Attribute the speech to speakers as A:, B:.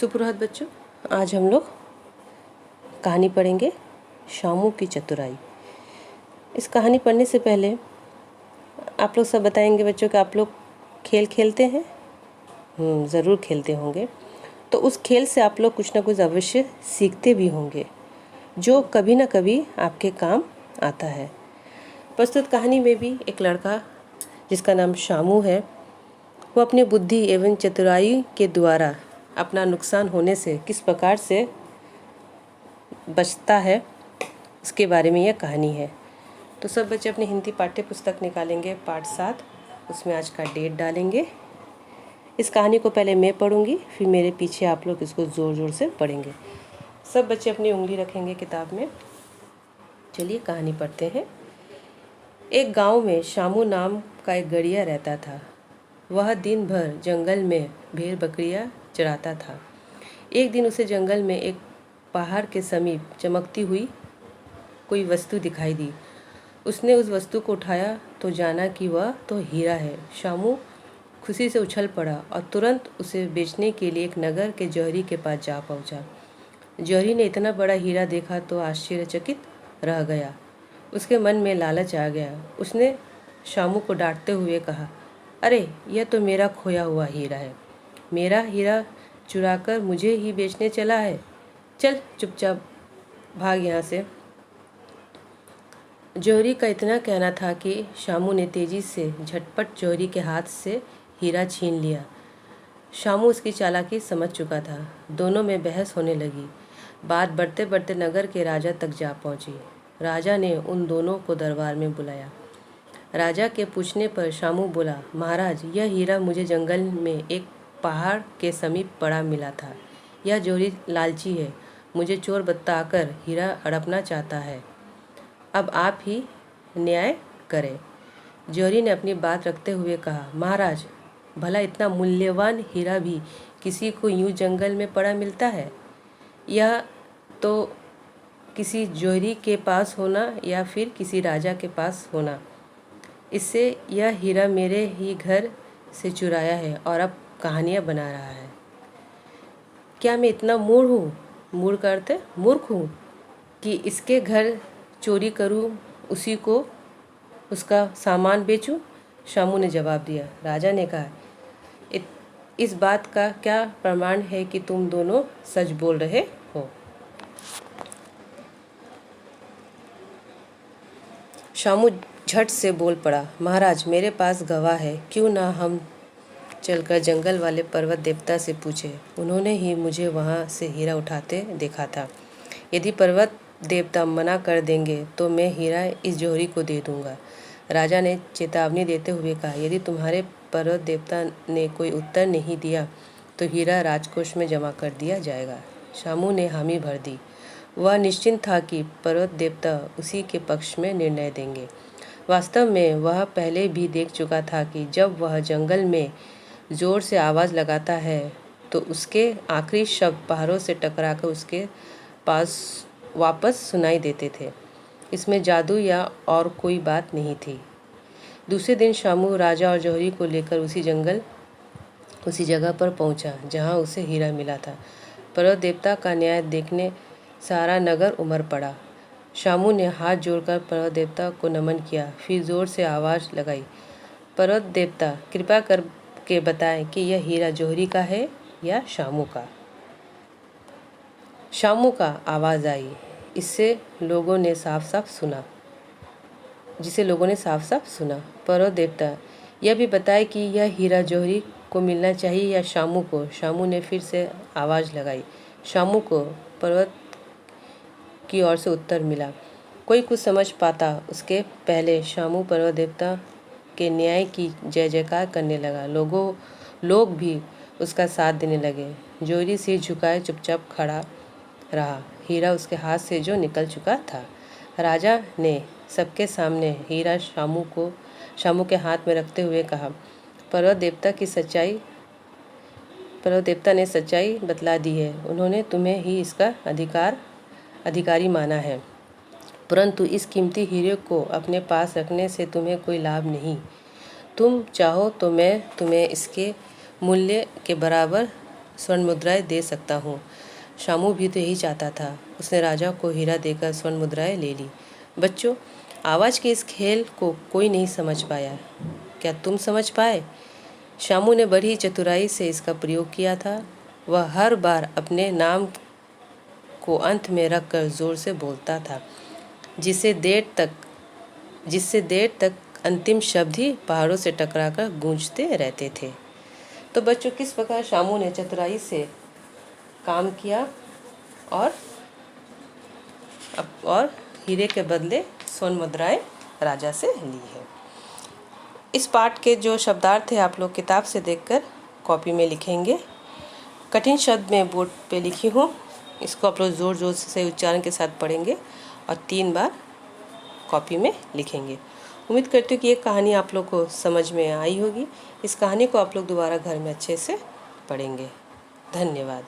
A: सुप्रभात बच्चों, आज हम लोग कहानी पढ़ेंगे शामू की चतुराई। इस कहानी पढ़ने से पहले आप लोग सब बताएंगे बच्चों कि आप लोग खेल खेलते हैं। ज़रूर खेलते होंगे। तो उस खेल से आप लोग कुछ ना कुछ अवश्य सीखते भी होंगे, जो कभी ना कभी आपके काम आता है। प्रस्तुत कहानी में भी एक लड़का जिसका नाम शामू है, वो अपनी बुद्धि एवं चतुराई के द्वारा अपना नुकसान होने से किस प्रकार से बचता है, उसके बारे में यह कहानी है। तो सब बच्चे अपनी हिंदी पाठ्य पुस्तक निकालेंगे, पाठ 7, उसमें आज का डेट डालेंगे। इस कहानी को पहले मैं पढ़ूंगी, फिर मेरे पीछे आप लोग इसको ज़ोर ज़ोर से पढ़ेंगे। सब बच्चे अपनी उंगली रखेंगे किताब में। चलिए कहानी पढ़ते हैं। एक गांव में शामू नाम का एक गड़िया रहता था। वह दिन भर जंगल में भेड़ बकरियां चराता था। एक दिन उसे जंगल में एक पहाड़ के समीप चमकती हुई कोई वस्तु दिखाई दी। उसने उस वस्तु को उठाया तो जाना कि वह तो हीरा है। शामू खुशी से उछल पड़ा और तुरंत उसे बेचने के लिए एक नगर के जौहरी के पास जा पहुंचा। जौहरी ने इतना बड़ा हीरा देखा तो आश्चर्यचकित रह गया। उसके मन में लालच आ गया। उसने शामू को डांटते हुए कहा, अरे यह तो मेरा खोया हुआ हीरा है। मेरा हीरा चुराकर मुझे ही बेचने चला है। चल चुपचाप भाग यहाँ से। जौहरी का इतना कहना था कि शामू ने तेजी से झटपट जौहरी के हाथ से हीरा छीन लिया। शामू उसकी चालाकी समझ चुका था। दोनों में बहस होने लगी। बात बढ़ते बढ़ते नगर के राजा तक जा पहुंची। राजा ने उन दोनों को दरबार में बुलाया। राजा के पूछने पर शामू बोला, महाराज, यह हीरा मुझे जंगल में एक पहाड़ के समीप पड़ा मिला था। यह जौहरी लालची है, मुझे चोर बताकर हीरा हड़पना चाहता है। अब आप ही न्याय करें। जौहरी ने अपनी बात रखते हुए कहा, महाराज, भला इतना मूल्यवान हीरा भी किसी को यूं जंगल में पड़ा मिलता है? यह तो किसी जौहरी के पास होना या फिर किसी राजा के पास होना। इससे यह हीरा मेरे ही घर से चुराया है और अब कहानियाँ बना रहा है। क्या मैं इतना मूढ़ हूँ, मूढ़ का अर्थ है मूर्ख हूँ, कि इसके घर चोरी करूँ, उसी को उसका सामान बेचूँ? शामू ने जवाब दिया। राजा ने कहा, इस बात का क्या प्रमाण है कि तुम दोनों सच बोल रहे हो? शामू झट से बोल पड़ा, महाराज, मेरे पास गवाह है। क्यों ना हम चलकर जंगल वाले पर्वत देवता से पूछे। उन्होंने ही मुझे वहाँ से हीरा उठाते देखा था। यदि पर्वत देवता मना कर देंगे तो मैं हीरा इस जौहरी को दे दूँगा। राजा ने चेतावनी देते हुए कहा, यदि तुम्हारे पर्वत देवता ने कोई उत्तर नहीं दिया तो हीरा राजकोष में जमा कर दिया जाएगा। शामू ने हामी भर दी। वह निश्चिंत था कि पर्वत देवता उसी के पक्ष में निर्णय देंगे। वास्तव में वह पहले भी देख चुका था कि जब वह जंगल में ज़ोर से आवाज़ लगाता है तो उसके आखिरी शब्द पहाड़ों से टकराकर उसके पास वापस सुनाई देते थे। इसमें जादू या और कोई बात नहीं थी। दूसरे दिन शामू राजा और जौहरी को लेकर उसी जगह पर पहुंचा जहां उसे हीरा मिला था। पर्वत देवता का न्याय देखने सारा नगर उमड़ पड़ा। शामू ने हाथ जोड़कर पर्वत देवता को नमन किया, फिर जोर से आवाज़ लगाई, पर्वत देवता, कृपा करके बताएं कि यह हीरा जौहरी का है या शामू का? शामू का आवाज़ आई, जिसे लोगों ने साफ साफ सुना। पर्वत देवता, यह भी बताए कि यह हीरा जौहरी को मिलना चाहिए या शामू को? शामू ने फिर से आवाज़ लगाई, शामू को। पर्वत की ओर से उत्तर मिला। कोई कुछ समझ पाता उसके पहले शामू पर्वत देवता के न्याय की जय जयकार करने लगा। लोग भी उसका साथ देने लगे। जौहरी सिर झुकाए चुपचाप खड़ा रहा, हीरा उसके हाथ से जो निकल चुका था। राजा ने सबके सामने हीरा शामू के हाथ में रखते हुए कहा, पर्वत देवता ने सच्चाई बतला दी है। उन्होंने तुम्हें ही इसका अधिकारी माना है, परंतु इस कीमती हीरे को अपने पास रखने से तुम्हें कोई लाभ नहीं। तुम चाहो तो मैं तुम्हें इसके मूल्य के बराबर स्वर्ण मुद्राएं दे सकता हूँ। शामू भी तो यही चाहता था। उसने राजा को हीरा देकर स्वर्ण मुद्राएं ले ली। बच्चों, आवाज़ के इस खेल को कोई नहीं समझ पाया। क्या तुम समझ पाए? शामू ने बड़ी चतुराई से इसका प्रयोग किया था। वह हर बार अपने नाम को अंत में रखकर जोर से बोलता था, जिससे देर तक अंतिम शब्द ही पहाड़ों से टकराकर गूंजते रहते थे। तो बच्चों, किस प्रकार शामू ने चतुराई से काम किया और हीरे के बदले स्वर्ण मुद्राएं राजा से ली है। इस पाठ के जो शब्दार्थ है आप लोग किताब से देखकर कॉपी में लिखेंगे। कठिन शब्द में बोर्ड पे लिखी हूँ, इसको आप लोग ज़ोर ज़ोर से उच्चारण के साथ पढ़ेंगे और 3 बार कॉपी में लिखेंगे। उम्मीद करती हूँ कि ये कहानी आप लोग को समझ में आई होगी। इस कहानी को आप लोग दोबारा घर में अच्छे से पढ़ेंगे। धन्यवाद।